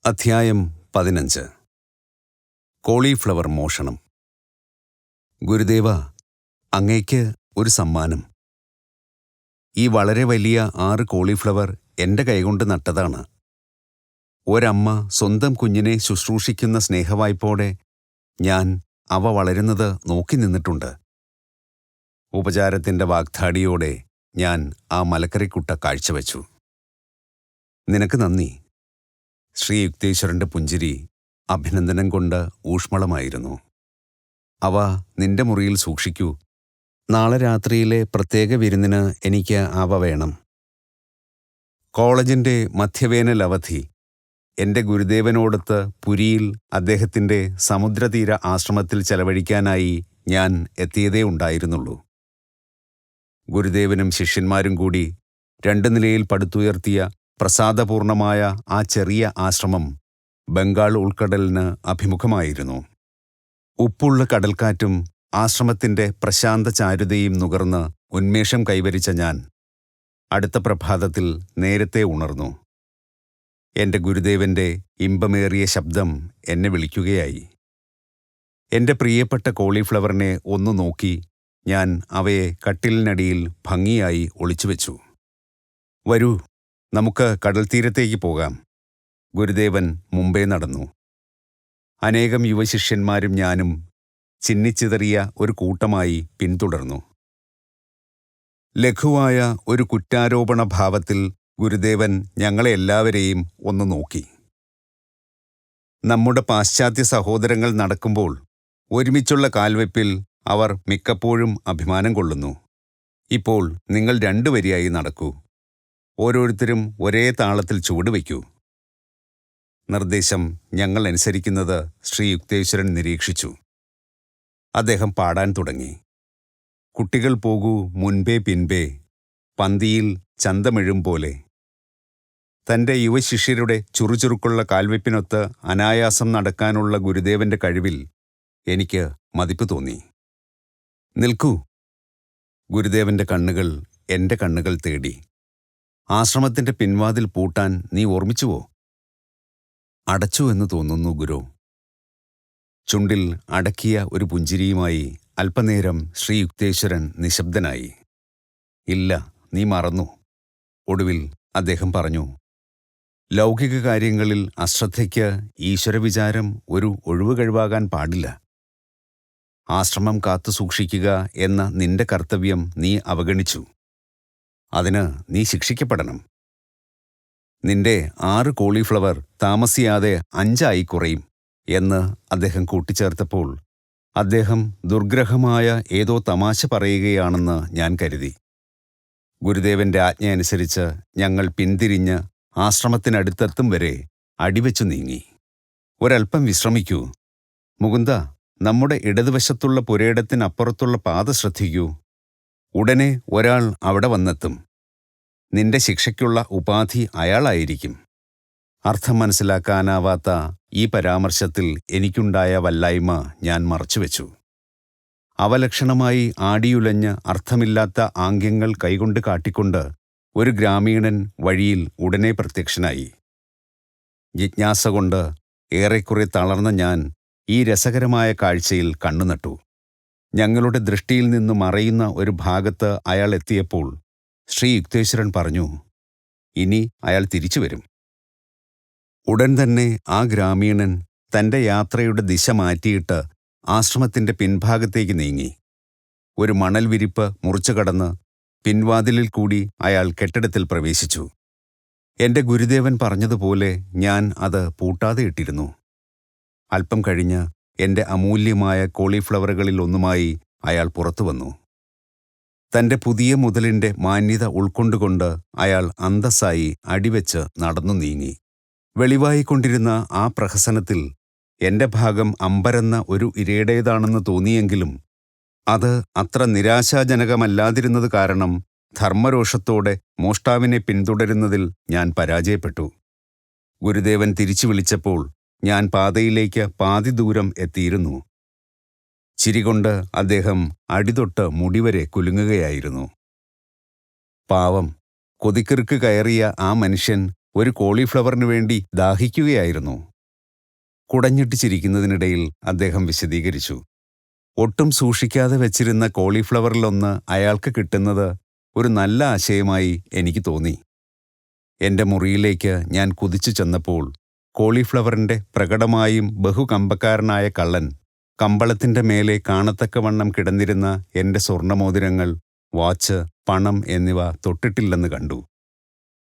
അധ്യായം 15. കോളിഫ്ലവർ മോഷണം. ഗുരുദേവ, അങ്ങേക്ക് ഒരു സമ്മാനം. ഈ വളരെ വലിയ 6 കോളിഫ്ലവർ എൻ്റെ കൈകൊണ്ട് നട്ടതാണ്. ഒരമ്മ സ്വന്തം കുഞ്ഞിനെ ശുശ്രൂഷിക്കുന്ന സ്നേഹവായ്പോടെ ഞാൻ അവ വളരുന്നത് നോക്കി നിന്നിട്ടുണ്ട്. ഉപചാരത്തിൻ്റെ വാഗ്ദാടിയോടെ ഞാൻ ആ മലക്കറിക്കുട്ട കാഴ്ചവെച്ചു. നിനക്ക് നന്ദി. ശ്രീ യുക്തേശ്വരൻ്റെ പുഞ്ചിരി അഭിനന്ദനം കൊണ്ട് ഊഷ്മളമായിരുന്നു. അവ നിന്റെ മുറിയിൽ സൂക്ഷിക്കൂ. നാളെ രാത്രിയിലെ പ്രത്യേക വിരുന്നിന് എനിക്ക് അവ വേണം. കോളേജിൻ്റെ മധ്യവേനൽ അവധി എൻ്റെ ഗുരുദേവനോടൊത്ത് പുരിയിൽ അദ്ദേഹത്തിൻ്റെ സമുദ്രതീര ആശ്രമത്തിൽ ചെലവഴിക്കാനായി ഞാൻ എത്തിയതേ ഉണ്ടായിരുന്നുള്ളൂ. ഗുരുദേവനും ശിഷ്യന്മാരും കൂടി 2 നിലയിൽ പടുത്തുയർത്തിയ പ്രസാദപൂർണമായ ആ ചെറിയ ആശ്രമം ബംഗാൾ ഉൾക്കടലിന് അഭിമുഖമായിരുന്നു. ഉപ്പുള്ള കടൽക്കാറ്റും ആശ്രമത്തിൻ്റെ പ്രശാന്ത ചാരുതയും നുകർന്ന് ഉന്മേഷം കൈവരിച്ച ഞാൻ അടുത്ത പ്രഭാതത്തിൽ നേരത്തെ ഉണർന്നു. എൻ്റെ ഗുരുദേവൻ്റെ ഇമ്പമേറിയ ശബ്ദം എന്നെ വിളിക്കുകയായി. എൻ്റെ പ്രിയപ്പെട്ട കോളിഫ്ലവറിനെ ഒന്നു നോക്കി ഞാൻ അവയെ കട്ടിലിനടിയിൽ ഭംഗിയായി ഒളിച്ചുവെച്ചു. വരൂ, നമുക്ക് കടൽത്തീരത്തേക്ക് പോകാം. ഗുരുദേവൻ മുമ്പേ നടന്നു. അനേകം യുവശിഷ്യന്മാരും ഞാനും ചിന്നിച്ചിതറിയ ഒരു കൂട്ടമായി പിന്തുടർന്നു. ലഘുവായ ഒരു കുറ്റാരോപണ ഭാവത്തിൽ ഗുരുദേവൻ ഞങ്ങളെ എല്ലാവരെയും ഒന്ന് നോക്കി. നമ്മുടെ പാശ്ചാത്യ സഹോദരങ്ങൾ നടക്കുമ്പോൾ ഒരുമിച്ചുള്ള കാൽവെപ്പിൽ അവർ മിക്കപ്പോഴും അഭിമാനം കൊള്ളുന്നു. ഇപ്പോൾ നിങ്ങൾ 2 വരിയായി നടക്കൂ. ഓരോരുത്തരും ഒരേ താളത്തിൽ ചുവടുവയ്ക്കൂ. നിർദ്ദേശം ഞങ്ങൾ അനുസരിക്കുന്നത് ശ്രീ യുക്തേശ്വരൻ നിരീക്ഷിച്ചു. അദ്ദേഹം പാടാൻ തുടങ്ങി. കുട്ടികൾ പോകൂ മുൻപേ പിൻപേ, പന്തിയിൽ ചന്തമെഴും പോലെ. തൻ്റെ യുവശിഷ്യരുടെ ചുറുചുറുക്കുള്ള കാൽവെപ്പിനൊത്ത് അനായാസം നടക്കാനുള്ള ഗുരുദേവന്റെ കഴിവിൽ എനിക്ക് മതിപ്പ് തോന്നി. നിൽക്കൂ. ഗുരുദേവന്റെ കണ്ണുകൾ എൻ്റെ കണ്ണുകൾ തേടി. ആശ്രമത്തിൻ്റെ പിൻവാതിൽ പൂട്ടാൻ നീ ഓർമ്മിച്ചുവോ? അടച്ചു എന്ന് തോന്നുന്നു ഗുരു. ചുണ്ടിൽ അടക്കിയ ഒരു പുഞ്ചിരിയുമായി അല്പനേരം ശ്രീ യുക്തേശ്വരൻ നിശബ്ദനായി. ഇല്ല, നീ മറന്നു. ഒടുവിൽ അദ്ദേഹം പറഞ്ഞു, ലൗകിക കാര്യങ്ങളിൽ അശ്രദ്ധയ്ക്ക് ഈശ്വരവിചാരം ഒരു ഒഴിവുകഴിവാകാൻ പാടില്ല. ആശ്രമം കാത്തുസൂക്ഷിക്കുക എന്ന നിന്റെ കർത്തവ്യം നീ അവഗണിച്ചു. അതിന് നീ ശിക്ഷിക്കപ്പെടണം. നിന്റെ 6 കോളിഫ്ലവർ താമസിയാതെ 5 കുറയും എന്ന് അദ്ദേഹം കൂട്ടിച്ചേർത്തപ്പോൾ അദ്ദേഹം ദുർഗ്രഹമായ ഏതോ തമാശ പറയുകയാണെന്ന് ഞാൻ കരുതി. ഗുരുദേവന്റെ ആജ്ഞ അനുസരിച്ച് ഞങ്ങൾ പിന്തിരിഞ്ഞ് ആശ്രമത്തിനടുത്തെത്തും വരെ അടിവെച്ചു നീങ്ങി. ഒരൽപ്പം വിശ്രമിക്കൂ. മുകുന്ദ, നമ്മുടെ ഇടതുവശത്തുള്ള പുരയിടത്തിനപ്പുറത്തുള്ള പാത ശ്രദ്ധിക്കൂ. ഉടനെ ഒരാൾ അവിടെ വന്നെത്തും. നിന്റെ ശിക്ഷയ്ക്കുള്ള ഉപാധി അയാളായിരിക്കും. അർത്ഥം മനസ്സിലാക്കാനാവാത്ത ഈ പരാമർശത്തിൽ എനിക്കുണ്ടായ വല്ലായ്മ ഞാൻ മറച്ചുവെച്ചു. അവലക്ഷണമായി ആടിയുലഞ്ഞ് അർത്ഥമില്ലാത്ത ആംഗ്യങ്ങൾ കൈകൊണ്ട് കാട്ടിക്കൊണ്ട് ഒരു ഗ്രാമീണൻ വഴിയിൽ ഉടനെ പ്രത്യക്ഷനായി. ജിജ്ഞാസ കൊണ്ട് ഏറെക്കുറെ തളർന്ന ഞാൻ ഈ രസകരമായ കാഴ്ചയിൽ കണ്ണുനട്ടു. ഞങ്ങളുടെ ദൃഷ്ടിയിൽ നിന്ന് മറയുന്ന ഒരു ഭാഗത്ത് അയാൾ എത്തിയപ്പോൾ ശ്രീ യുക്തേശ്വരൻ പറഞ്ഞു, ഇനി അയാൾ തിരിച്ചു വരും. ഉടൻ തന്നെ ആ ഗ്രാമീണൻ തൻ്റെ യാത്രയുടെ ദിശ മാറ്റിയിട്ട് ആശ്രമത്തിൻ്റെ പിൻഭാഗത്തേക്ക് നീങ്ങി. ഒരു മണൽ വിരിപ്പ് മുറിച്ചു കടന്ന് പിൻവാതിലിൽ കൂടി അയാൾ കെട്ടിടത്തിൽ പ്രവേശിച്ചു. എൻ്റെ ഗുരുദേവൻ പറഞ്ഞതുപോലെ ഞാൻ അത് പൂട്ടാതെ ഇട്ടിരുന്നു. അല്പം കഴിഞ്ഞ് എൻ്റെ അമൂല്യമായ കോളിഫ്ലവറുകളിൽ ഒന്നുമായി അയാൾ പുറത്തു വന്നു. തൻ്റെ പുതിയ മുതലിൻ്റെ മാന്യത ഉൾക്കൊണ്ടുകൊണ്ട് അയാൾ അന്തസ്സായി അടിവെച്ച് നടന്നു നീങ്ങി. വെളിവായിക്കൊണ്ടിരുന്ന ആ പ്രഹസനത്തിൽ എൻ്റെ ഭാഗം അമ്പരന്ന ഒരു ഇരയുടേതാണെന്ന് തോന്നിയെങ്കിലും അത് അത്ര നിരാശാജനകമല്ലാതിരുന്നത് കാരണം ധർമ്മരോഷത്തോടെ മോഷ്ടാവിനെ പിന്തുടരുന്നതിൽ ഞാൻ പരാജയപ്പെട്ടു. ഗുരുദേവൻ തിരിച്ചു വിളിച്ചപ്പോൾ ഞാൻ പാതയിലേക്ക് പാതി ദൂരം എത്തിയിരുന്നു. ചിരികൊണ്ട് അദ്ദേഹം അടിതൊട്ട് മുടിവരെ കുലുങ്ങുകയായിരുന്നു. പാവം, കൊതിക്കിറുക്ക് കയറിയ ആ മനുഷ്യൻ ഒരു കോളിഫ്ലവറിനു വേണ്ടി ദാഹിക്കുകയായിരുന്നു. കുടഞ്ഞിട്ട് ചിരിക്കുന്നതിനിടയിൽ അദ്ദേഹം വിശദീകരിച്ചു. ഒട്ടും സൂക്ഷിക്കാതെ വെച്ചിരുന്ന കോളിഫ്ലവറിലൊന്ന് അയാൾക്ക് കിട്ടുന്നത് ഒരു നല്ല ആശയമായി എനിക്ക് തോന്നി. എൻ്റെ മുറിയിലേക്ക് ഞാൻ കുതിച്ചു ചെന്നപ്പോൾ കോളിഫ്ലവറിൻ്റെ പ്രകടമായും ബഹുകമ്പക്കാരനായ കള്ളൻ കമ്പളത്തിൻ്റെ മേലെ കാണത്തക്കവണ്ണം കിടന്നിരുന്ന എൻ്റെ സ്വർണ്ണമോതിരങ്ങൾ, വാച്ച്, പണം എന്നിവ തൊട്ടിട്ടില്ലെന്ന് കണ്ടു.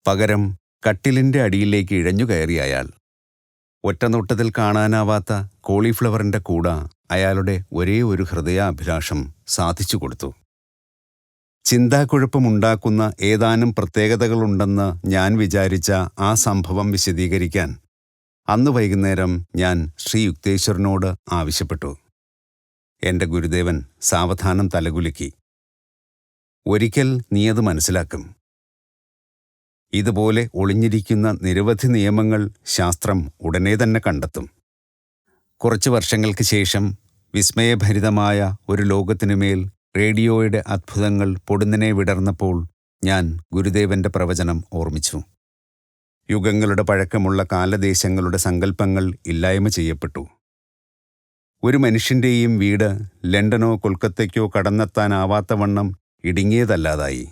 പകരം കട്ടിലിൻ്റെ അടിയിലേക്ക് ഇഴഞ്ഞു കയറി അയാൾ. ഒറ്റനോട്ടത്തിൽ കാണാനാവാത്ത കോളിഫ്ലവറിൻ്റെ കൂട അയാളുടെ ഒരേ ഒരു ഹൃദയാഭിലാഷം സാധിച്ചു കൊടുത്തു. ചിന്താക്കുഴപ്പമുണ്ടാക്കുന്ന ഏതാനും പ്രത്യേകതകളുണ്ടെന്ന് ഞാൻ വിചാരിച്ച ആ സംഭവം വിശദീകരിക്കാൻ അന്ന് വൈകുന്നേരം ഞാൻ ശ്രീ യുക്തേശ്വരനോട് ആവശ്യപ്പെട്ടു. എൻ്റെ ഗുരുദേവൻ സാവധാനം തലകുലുക്കി. ഒരിക്കൽ നീയത് മനസ്സിലാക്കും. ഇതുപോലെ ഒളിഞ്ഞിരിക്കുന്ന നിരവധി നിയമങ്ങൾ ശാസ്ത്രം ഉടനെ തന്നെ കണ്ടെത്തും. കുറച്ചു വർഷങ്ങൾക്ക് ശേഷം വിസ്മയഭരിതമായ ഒരു ലോകത്തിനുമേൽ റേഡിയോയുടെ അത്ഭുതങ്ങൾ പൊടുന്നനെ വിടർന്നപ്പോൾ ഞാൻ ഗുരുദേവന്റെ പ്രവചനം ഓർമ്മിച്ചു. യുഗങ്ങളുടെ പഴക്കമുള്ള കാലദേശങ്ങളുടെ സങ്കല്പങ്ങൾ ഇല്ലായ്മ ചെയ്യപ്പെട്ടു. ഒരു മനുഷ്യൻ്റെയും വീട് ലണ്ടനോ കൊൽക്കത്തയ്ക്കോ കടന്നെത്താനാവാത്തവണ്ണം ഇടുങ്ങിയതല്ലാതായി.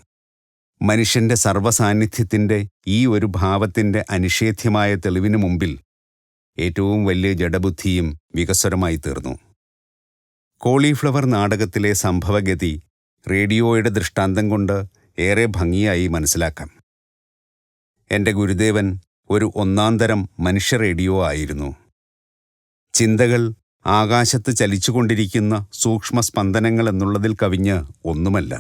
മനുഷ്യൻ്റെ സർവ്വസാന്നിധ്യത്തിൻ്റെ ഈ ഒരു ഭാവത്തിൻ്റെ അനിഷേധ്യമായ തെളിവിനു മുമ്പിൽ ഏറ്റവും വലിയ ജഡബുദ്ധിയും വികസ്വരമായി തീർന്നു. കോളിഫ്ലവർ നാടകത്തിലെ സംഭവഗതി റേഡിയോയുടെ ദൃഷ്ടാന്തം കൊണ്ട് ഏറെ ഭംഗിയായി മനസ്സിലാക്കാം. എൻ്റെ ഗുരുദേവൻ ഒരു ഒന്നാന്തരം മനുഷ്യ റേഡിയോ ആയിരുന്നു. ചിന്തകൾ ആകാശത്ത് ചലിച്ചുകൊണ്ടിരിക്കുന്ന സൂക്ഷ്മ സ്പന്ദനങ്ങൾ എന്നുള്ളതിൽ കവിഞ്ഞ് ഒന്നുമല്ല.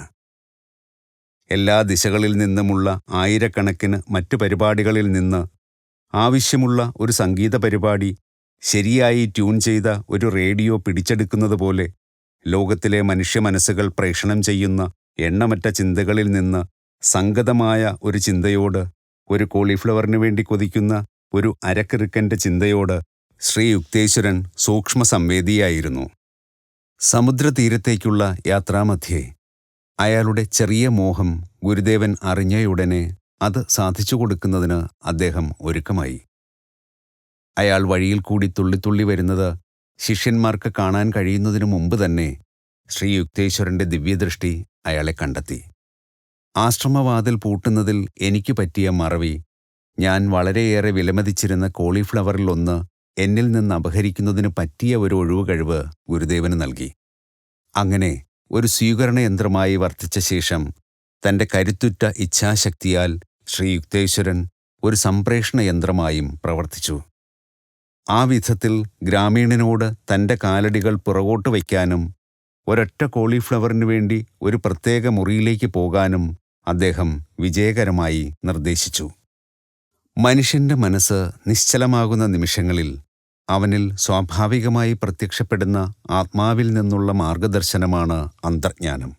എല്ലാ ദിശകളിൽ നിന്നുമുള്ള ആയിരക്കണക്കിന് മറ്റു പരിപാടികളിൽ നിന്ന് ആവശ്യമുള്ള ഒരു സംഗീത പരിപാടി ശരിയായി ട്യൂൺ ചെയ്ത ഒരു റേഡിയോ പിടിച്ചെടുക്കുന്നത് പോലെ ലോകത്തിലെ മനുഷ്യ മനസ്സുകൾ പ്രേഷണം ചെയ്യുന്ന എണ്ണമറ്റ ചിന്തകളിൽ നിന്ന് സംഗതമായ ഒരു ചിന്തയോട്, ഒരു കോളിഫ്ലവറിനു വേണ്ടി കൊതിക്കുന്ന ഒരു അരക്കിറുക്കൻ്റെ ചിന്തയോട് ശ്രീ യുക്തേശ്വരൻ സൂക്ഷ്മ സംവേദിയായിരുന്നു. സമുദ്രതീരത്തേക്കുള്ള യാത്രാമധ്യേ അയാളുടെ ചെറിയ മോഹം ഗുരുദേവൻ അറിഞ്ഞയുടനെ അത് സാധിച്ചു കൊടുക്കുന്നതിന് അദ്ദേഹം ഒരുക്കമായി. അയാൾ വഴിയിൽ കൂടി തുള്ളിത്തുള്ളി വരുന്നത് ശിഷ്യന്മാർക്ക് കാണാൻ കഴിയുന്നതിനു മുമ്പ് തന്നെ ശ്രീ യുക്തേശ്വരൻ്റെ ദിവ്യദൃഷ്ടി അയാളെ കണ്ടെത്തി. ആശ്രമവാതിൽ പൂട്ടുന്നതിൽ എനിക്ക് പറ്റിയ മറവി ഞാൻ വളരെയേറെ വിലമതിച്ചിരുന്ന കോളിഫ്ലവറിലൊന്ന് എന്നിൽ നിന്ന് അപഹരിക്കുന്നതിന് പറ്റിയ ഒരു ഒഴിവുകഴിവ് ഗുരുദേവന് നൽകി. അങ്ങനെ ഒരു സ്വീകരണയന്ത്രമായി വർത്തിച്ച ശേഷം തൻ്റെ കരുത്തുറ്റ ഇച്ഛാശക്തിയാൽ ശ്രീ യുക്തേശ്വരൻ ഒരു സംപ്രേഷണ യന്ത്രമായും പ്രവർത്തിച്ചു. ആ വിധത്തിൽ ഗ്രാമീണനോട് തൻ്റെ കാലടികൾ പുറകോട്ട് വയ്ക്കാനും ഒരൊറ്റ കോളിഫ്ലവറിനു വേണ്ടി ഒരു പ്രത്യേക മുറിയിലേക്ക് പോകാനും അദ്ദേഹം വിജയകരമായി നിർദ്ദേശിച്ചു. മനുഷ്യൻ്റെ മനസ്സ് നിശ്ചലമാകുന്ന നിമിഷങ്ങളിൽ അവനിൽ സ്വാഭാവികമായി പ്രത്യക്ഷപ്പെടുന്ന ആത്മാവിൽ നിന്നുള്ള മാർഗദർശനമാണ് അന്തർജ്ഞാനം.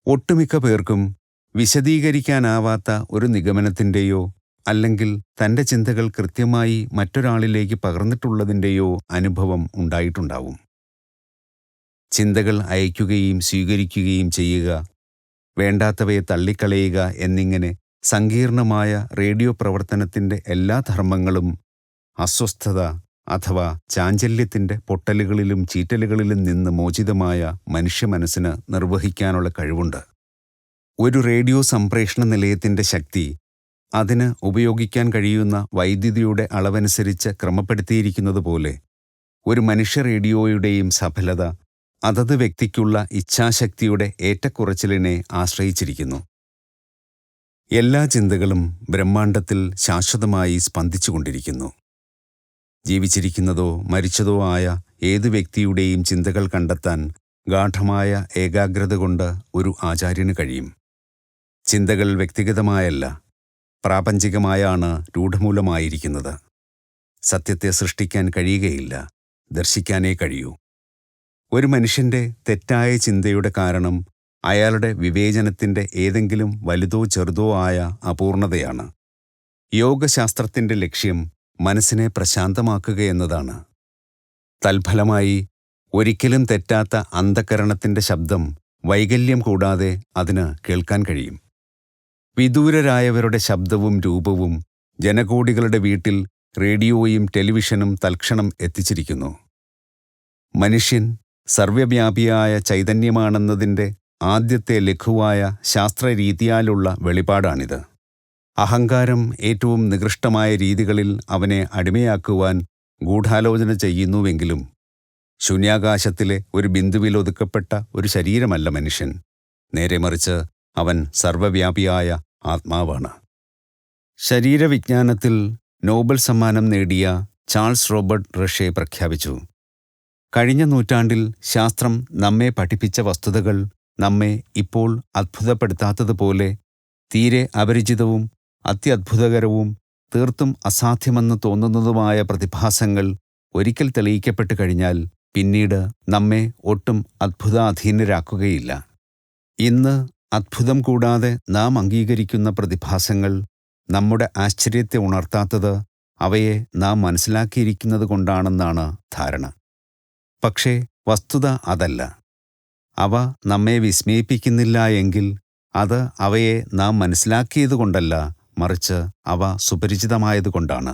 ഒട്ടുമിക്ക പേർക്കും വിശദീകരിക്കാനാവാത്ത ഒരു നിഗമനത്തിൻ്റെയോ അല്ലെങ്കിൽ തൻ്റെ ചിന്തകൾ കൃത്യമായി മറ്റൊരാളിലേക്ക് പകർന്നിട്ടുള്ളതിൻ്റെയോ അനുഭവം ഉണ്ടായിട്ടുണ്ടാവും. ചിന്തകൾ അയക്കുകയും സ്വീകരിക്കുകയും ചെയ്യുക, വേണ്ടാത്തവയെ തള്ളിക്കളയുക എന്നിങ്ങനെ സങ്കീർണമായ റേഡിയോ പ്രവർത്തനത്തിൻ്റെ എല്ലാ ധർമ്മങ്ങളും അസ്വസ്ഥത അഥവാ ചാഞ്ചല്യത്തിൻ്റെ പൊട്ടലുകളിലും ചീറ്റലുകളിലും നിന്ന് മോചിതമായ മനുഷ്യ മനസ്സിന് നിർവഹിക്കാനുള്ള കഴിവുണ്ട്. ഒരു റേഡിയോ സംപ്രേഷണ നിലയത്തിൻ്റെ ശക്തി അതിന് ഉപയോഗിക്കാൻ കഴിയുന്ന വൈദ്യുതിയുടെ അളവനുസരിച്ച് ക്രമപ്പെടുത്തിയിരിക്കുന്നതുപോലെ ഒരു മനുഷ്യ റേഡിയോയുടെയും സഫലത അതത് വ്യക്തിക്കുള്ള ഇച്ഛാശക്തിയുടെ ഏറ്റക്കുറച്ചിലിനെ ആശ്രയിച്ചിരിക്കുന്നു. എല്ലാ ചിന്തകളും ബ്രഹ്മാണ്ഡത്തിൽ ശാശ്വതമായി സ്പന്ദിച്ചുകൊണ്ടിരിക്കുന്നു. ജീവിച്ചിരിക്കുന്നതോ മരിച്ചതോ ആയ ഏതു വ്യക്തിയുടെയും ചിന്തകൾ കണ്ടെത്താൻ ഗാഢമായ ഏകാഗ്രത കൊണ്ട് ഒരു ആചാര്യന് കഴിയും. ചിന്തകൾ വ്യക്തിഗതമായല്ല, പ്രാപഞ്ചികമായാണ് രൂഢമൂലമായിരിക്കുന്നത്. സത്യത്തെ സൃഷ്ടിക്കാൻ കഴിയുകയില്ല, ദർശിക്കാനേ കഴിയൂ. ഒരു മനുഷ്യൻ്റെ തെറ്റായ ചിന്തയുടെ കാരണം അയാളുടെ വിവേചനത്തിൻ്റെ ഏതെങ്കിലും വലുതോ ചെറുതോ ആയ അപൂർണതയാണ്. യോഗശാസ്ത്രത്തിൻ്റെ ലക്ഷ്യം മനസ്സിനെ പ്രശാന്തമാക്കുക എന്നതാണ്. തൽഫലമായി ഒരിക്കലും തെറ്റാത്ത അന്ധകരണത്തിൻ്റെ ശബ്ദം വൈകല്യം കൂടാതെ അതിന് കേൾക്കാൻ കഴിയും. വിദൂരരായവരുടെ ശബ്ദവും രൂപവും ജനകോടികളുടെ വീട്ടിൽ റേഡിയോയും ടെലിവിഷനും തൽക്ഷണം എത്തിച്ചിരിക്കുന്നു. മനുഷ്യൻ സർവ്വവ്യാപിയായ ചൈതന്യമാണെന്നതിൻ്റെ ആദ്യത്തെ ലഘുവായ ശാസ്ത്രരീതിയാലുള്ള വെളിപാടാണിത്. അഹങ്കാരം ഏറ്റവും നികൃഷ്ടമായ രീതികളിൽ അവനെ അടിമയാക്കുവാൻ ഗൂഢാലോചന ചെയ്യുന്നുവെങ്കിലും ശൂന്യാകാശത്തിലെ ഒരു ബിന്ദുവിൽ ഒതുക്കപ്പെട്ട ഒരു ശരീരമല്ല മനുഷ്യൻ. നേരെ മറിച്ച് അവൻ സർവ്വവ്യാപിയായ ആത്മാവാണ്. ശരീരവിജ്ഞാനത്തിൽ നോബൽ സമ്മാനം നേടിയ ചാൾസ് റോബർട്ട് റഷെ പ്രഖ്യാപിച്ചു, കഴിഞ്ഞ നൂറ്റാണ്ടിൽ ശാസ്ത്രം നമ്മെ പഠിപ്പിച്ച വസ്തുതകൾ നമ്മെ ഇപ്പോൾ അത്ഭുതപ്പെടുത്താത്തതുപോലെ തീരെ അപരിചിതവും അത്യത്ഭുതകരവും തീർത്തും അസാധ്യമെന്ന് തോന്നുന്നതുമായ പ്രതിഭാസങ്ങൾ ഒരിക്കൽ തെളിയിക്കപ്പെട്ടു കഴിഞ്ഞാൽ പിന്നീട് നമ്മെ ഒട്ടും അത്ഭുതാധീനരാക്കുകയില്ല. ഇന്ന് അത്ഭുതം കൂടാതെ നാം അംഗീകരിക്കുന്ന പ്രതിഭാസങ്ങൾ നമ്മുടെ ആശ്ചര്യത്തെ ഉണർത്താത്തത് അവയെ നാം മനസ്സിലാക്കിയിരിക്കുന്നത് കൊണ്ടാണെന്നാണ് ധാരണ. പക്ഷേ വസ്തുത അതല്ല. അവ നമ്മെ വിസ്മയിപ്പിക്കുന്നില്ല എങ്കിൽ അത് അവയെ നാം മനസ്സിലാക്കിയതുകൊണ്ടല്ല, മറിച്ച് അവ സുപരിചിതമായതുകൊണ്ടാണ്.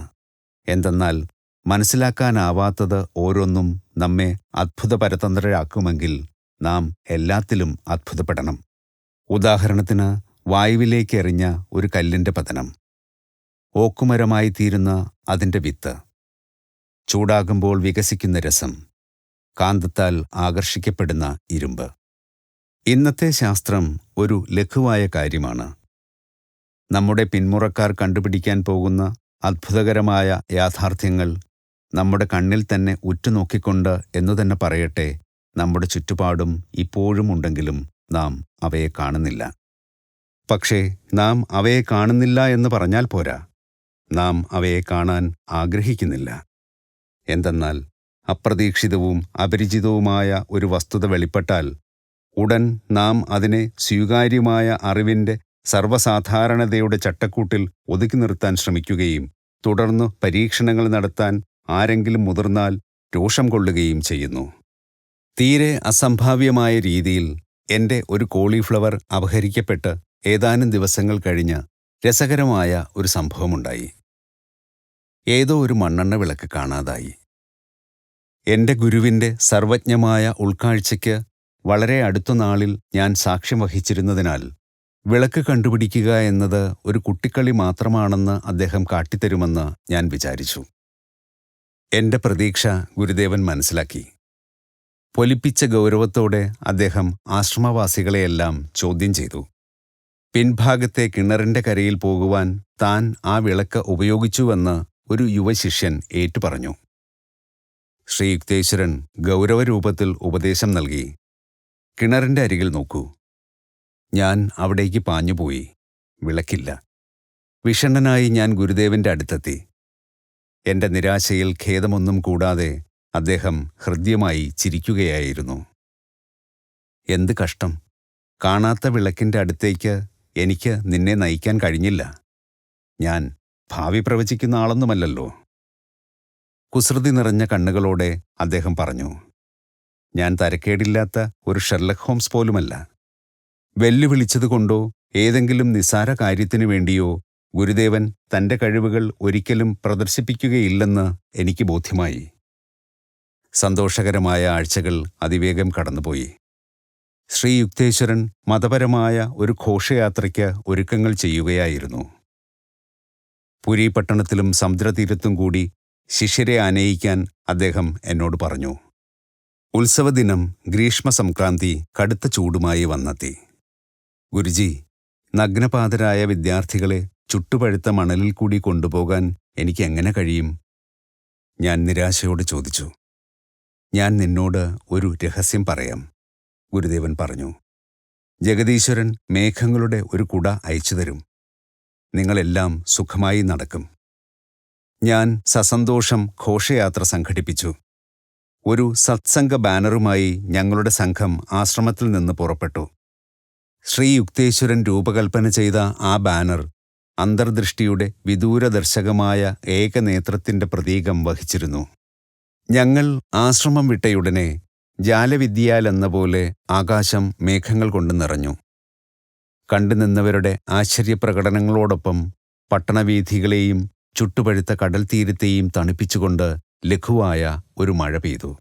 എന്തെന്നാൽ മനസ്സിലാക്കാനാവാത്തത് ഓരോന്നും നമ്മെ അത്ഭുതപരതന്ത്രരാക്കുമെങ്കിൽ നാം എല്ലാത്തിലും അത്ഭുതപ്പെടണം. ഉദാഹരണത്തിന് വായുവിലേക്ക് എറിഞ്ഞ ഒരു കല്ലിൻ്റെ പതനം, ഓക്കുമരമായി തീരുന്ന അതിൻ്റെ വിത്ത്, ചൂടാകുമ്പോൾ വികസിക്കുന്ന രസം, കാന്തത്താൽ ആകർഷിക്കപ്പെടുന്ന ഇരുമ്പ്. ഇന്നത്തെ ശാസ്ത്രം ഒരു ലഘുവായ കാര്യമാണ്. നമ്മുടെ പിന്മുറക്കാർ കണ്ടുപിടിക്കാൻ പോകുന്ന അത്ഭുതകരമായ യാഥാർത്ഥ്യങ്ങൾ നമ്മുടെ കണ്ണിൽ തന്നെ ഉറ്റുനോക്കിക്കൊണ്ട് എന്നു തന്നെ പറയട്ടെ, നമ്മുടെ ചുറ്റുപാടും ഇപ്പോഴും ഉണ്ടെങ്കിലും നാം അവയെ കാണുന്നില്ല. പക്ഷേ നാം അവയെ കാണുന്നില്ല എന്ന് പറഞ്ഞാൽ പോരാ, നാം അവയെ കാണാൻ ആഗ്രഹിക്കുന്നില്ല. എന്തെന്നാൽ അപ്രതീക്ഷിതവും അപരിചിതവുമായ ഒരു വസ്തുത വെളിപ്പെട്ടാൽ ഉടൻ നാം അതിനെ സ്വീകാര്യമായ അറിവിൻ്റെ സർവ്വസാധാരണതയുടെ ചട്ടക്കൂട്ടിൽ ഒതുക്കി നിർത്താൻ ശ്രമിക്കുകയും തുടർന്ന് പരീക്ഷണങ്ങൾ നടത്താൻ ആരെങ്കിലും മുതിർന്നാൽ രോഷം കൊള്ളുകയും ചെയ്യുന്നു. തീരെ അസംഭാവ്യമായ രീതിയിൽ എൻ്റെ ഒരു കോളിഫ്ലവർ അപഹരിക്കപ്പെട്ട് ഏതാനും ദിവസങ്ങൾ കഴിഞ്ഞ് രസകരമായ ഒരു സംഭവമുണ്ടായി. ഏതോ ഒരു മണ്ണെണ്ണ വിളക്ക് കാണാതായി. എൻ്റെ ഗുരുവിൻ്റെ സർവജ്ഞമായ ഉൾക്കാഴ്ചയ്ക്ക് വളരെ അടുത്ത നാളിൽ ഞാൻ സാക്ഷ്യം വഹിച്ചിരുന്നതിനാൽ വിളക്ക് കണ്ടുപിടിക്കുക എന്നത് ഒരു കുട്ടിക്കളി മാത്രമാണെന്ന് അദ്ദേഹം കാട്ടിത്തരുമെന്ന് ഞാൻ വിചാരിച്ചു. എൻ്റെ പ്രതീക്ഷ ഗുരുദേവൻ മനസ്സിലാക്കി. പൊലിപ്പിച്ച ഗൗരവത്തോടെ അദ്ദേഹം ആശ്രമവാസികളെയെല്ലാം ചോദ്യം ചെയ്തു. പിൻഭാഗത്തെ കിണറിൻ്റെ കരയിൽ പോകുവാൻ താൻ ആ വിളക്ക് ഉപയോഗിച്ചുവെന്ന് ഒരു യുവശിഷ്യൻ ഏറ്റുപറഞ്ഞു. ശ്രീ യുക്തേശ്വരൻ ഗൗരവരൂപത്തിൽ ഉപദേശം നൽകി, കിണറിൻ്റെ അരികിൽ നോക്കൂ. ഞാൻ അവിടേക്ക് പാഞ്ഞുപോയി. വിളക്കില്ല. വിഷണ്ണനായി ഞാൻ ഗുരുദേവൻ്റെ അടുത്തെത്തി. എൻ്റെ നിരാശയിൽ ഖേദമൊന്നും കൂടാതെ അദ്ദേഹം ഹൃദ്യമായി ചിരിക്കുകയായിരുന്നു. എന്ത് കഷ്ടം! കാണാത്ത വിളക്കിൻ്റെ അടുത്തേക്ക് എനിക്ക് നിന്നെ നയിക്കാൻ കഴിഞ്ഞില്ല. ഞാൻ ഭാവി പ്രവചിക്കുന്ന ആളൊന്നുമല്ലല്ലോ. കുസൃതി നിറഞ്ഞ കണ്ണുകളോടെ അദ്ദേഹം പറഞ്ഞു, ഞാൻ തരക്കേടില്ലാത്ത ഒരു ഷെർലക് ഹോംസ് പോലുമല്ല. വെല്ലുവിളിച്ചതുകൊണ്ടോ ഏതെങ്കിലും നിസ്സാര കാര്യത്തിനു വേണ്ടിയോ ഗുരുദേവൻ തൻ്റെ കഴിവുകൾ ഒരിക്കലും പ്രദർശിപ്പിക്കുകയില്ലെന്ന് എനിക്ക് ബോധ്യമായി. സന്തോഷകരമായ ആഴ്ചകൾ അതിവേഗം കടന്നുപോയി. ശ്രീ യുക്തേശ്വരൻ മതപരമായ ഒരു ഘോഷയാത്രയ്ക്ക് ഒരുക്കങ്ങൾ ചെയ്യുകയായിരുന്നു. പുരി പട്ടണത്തിലും സമുദ്രതീരത്തും കൂടി ശിഷ്യരെ ആനയിക്കാൻ അദ്ദേഹം എന്നോട് പറഞ്ഞു. ഉത്സവദിനം ഗ്രീഷ്മസംക്രാന്തി കടുത്ത ചൂടുമായി വന്നെത്തി. ഗുരുജി, നഗ്നപാതരായ വിദ്യാർത്ഥികളെ ചുട്ടുപഴുത്ത മണലിൽ കൂടി കൊണ്ടുപോകാൻ എനിക്ക് എങ്ങനെ കഴിയും? ഞാൻ നിരാശയോട് ചോദിച്ചു. ഞാൻ നിന്നോട് ഒരു രഹസ്യം പറയാം, ഗുരുദേവൻ പറഞ്ഞു. ജഗദീശ്വരൻ മേഘങ്ങളുടെ ഒരു കുട അയച്ചു തരും. നിങ്ങളെല്ലാം സുഖമായി നടക്കും. ഞാൻ സസന്തോഷം ഘോഷയാത്ര സംഘടിപ്പിച്ചു. ഒരു സത്സംഗ ബാനറുമായി ഞങ്ങളുടെ സംഘം ആശ്രമത്തിൽ നിന്ന് പുറപ്പെട്ടു. ശ്രീ യുക്തേശ്വരൻ രൂപകൽപ്പന ചെയ്ത ആ ബാനർ അന്തർദൃഷ്ടിയുടെ വിദൂരദർശകമായ ഏകനേത്രത്തിൻ്റെ പ്രതീകം വഹിച്ചിരുന്നു. ഞങ്ങൾ ആശ്രമം വിട്ടയുടനെ ജാലവിദ്യയാലെന്ന പോലെ ആകാശം മേഘങ്ങൾ കൊണ്ട് നിറഞ്ഞു. കണ്ടുനിന്നവരുടെ ആശ്ചര്യപ്രകടനങ്ങളോടൊപ്പം പട്ടണവീഥികളെയും ചുട്ടുപഴുത്ത കടൽ തീരത്തെയും തണുപ്പിച്ചുകൊണ്ട് ലഘുവായ ഒരു മഴ പെയ്തു.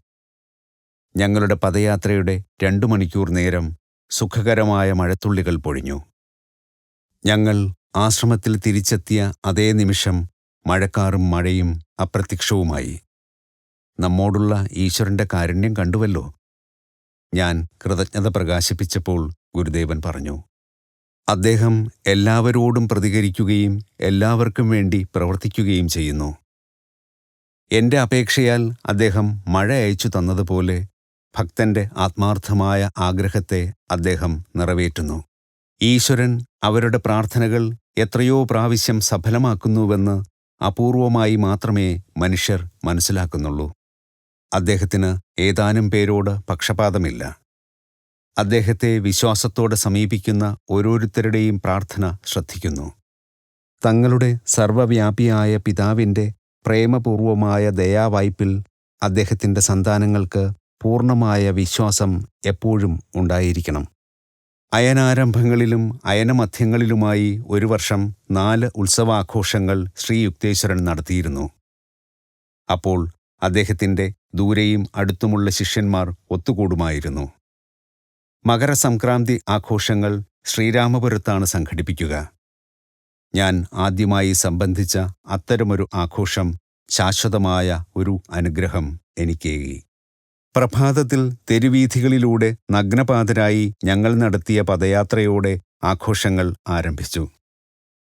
ഞങ്ങളുടെ പദയാത്രയുടെ 2 മണിക്കൂർ നേരം സുഖകരമായ മഴത്തുള്ളികൾ പൊഴിഞ്ഞു. ഞങ്ങൾ ആശ്രമത്തിൽ തിരിച്ചെത്തിയ അതേ നിമിഷം മഴക്കാറും മഴയും അപ്രത്യക്ഷവുമായി. നമ്മോടുള്ള ഈശ്വരന്റെ കാരുണ്യം കണ്ടുവല്ലോ. ഞാൻ കൃതജ്ഞത പ്രകാശിപ്പിച്ചപ്പോൾ ഗുരുദേവൻ പറഞ്ഞു, അദ്ദേഹം എല്ലാവരോടും പ്രതികരിക്കുകയും എല്ലാവർക്കും വേണ്ടി പ്രവർത്തിക്കുകയും ചെയ്യുന്നു. എൻ്റെ അപേക്ഷയാൽ അദ്ദേഹം മഴ അയച്ചു തന്നതുപോലെ ഭക്തന്റെ ആത്മാർത്ഥമായ ആഗ്രഹത്തെ അദ്ദേഹം നിറവേറ്റുന്നു. ഈശ്വരൻ അവരുടെ പ്രാർത്ഥനകൾ എത്രയോ പ്രാവശ്യം സഫലമാക്കുന്നുവെന്ന് അപൂർവമായി മാത്രമേ മനുഷ്യർ മനസ്സിലാക്കുന്നുള്ളൂ. അദ്ദേഹത്തിന് ഏതാനും പേരോട് പക്ഷപാതമില്ല. അദ്ദേഹത്തെ വിശ്വാസത്തോടെ സമീപിക്കുന്ന ഓരോരുത്തരുടെയും പ്രാർത്ഥന ശ്രദ്ധിക്കുന്നു. തങ്ങളുടെ സർവ്വവ്യാപിയായ പിതാവിൻ്റെ പ്രേമപൂർവമായ ദയാവായ്പിൽ അദ്ദേഹത്തിൻ്റെ സന്താനങ്ങൾക്ക് പൂർണ്ണമായ വിശ്വാസം എപ്പോഴും ഉണ്ടായിരിക്കണം. അയനാരംഭങ്ങളിലും അയനമധ്യങ്ങളിലുമായി ഒരു വർഷം 4 ഉത്സവാഘോഷങ്ങൾ ശ്രീ യുക്തേശ്വരൻ നടത്തിയിരുന്നു. അപ്പോൾ അദ്ദേഹത്തിൻ്റെ ദൂരെയും അടുത്തുമുള്ള ശിഷ്യന്മാർ ഒത്തുകൂടുമായിരുന്നു. മകരസംക്രാന്തി ആഘോഷങ്ങൾ ശ്രീരാമപുരത്താണ് സംഘടിപ്പിക്കുക. ഞാൻ ആദ്യമായി സംബന്ധിച്ച അത്തരമൊരു ആഘോഷം ശാശ്വതമായ ഒരു അനുഗ്രഹം എനിക്കേകി. പ്രഭാതത്തിൽ തെരുവീഥികളിലൂടെ നഗ്നപാതരായി ഞങ്ങൾ നടത്തിയ പദയാത്രയോടെ ആഘോഷങ്ങൾ ആരംഭിച്ചു.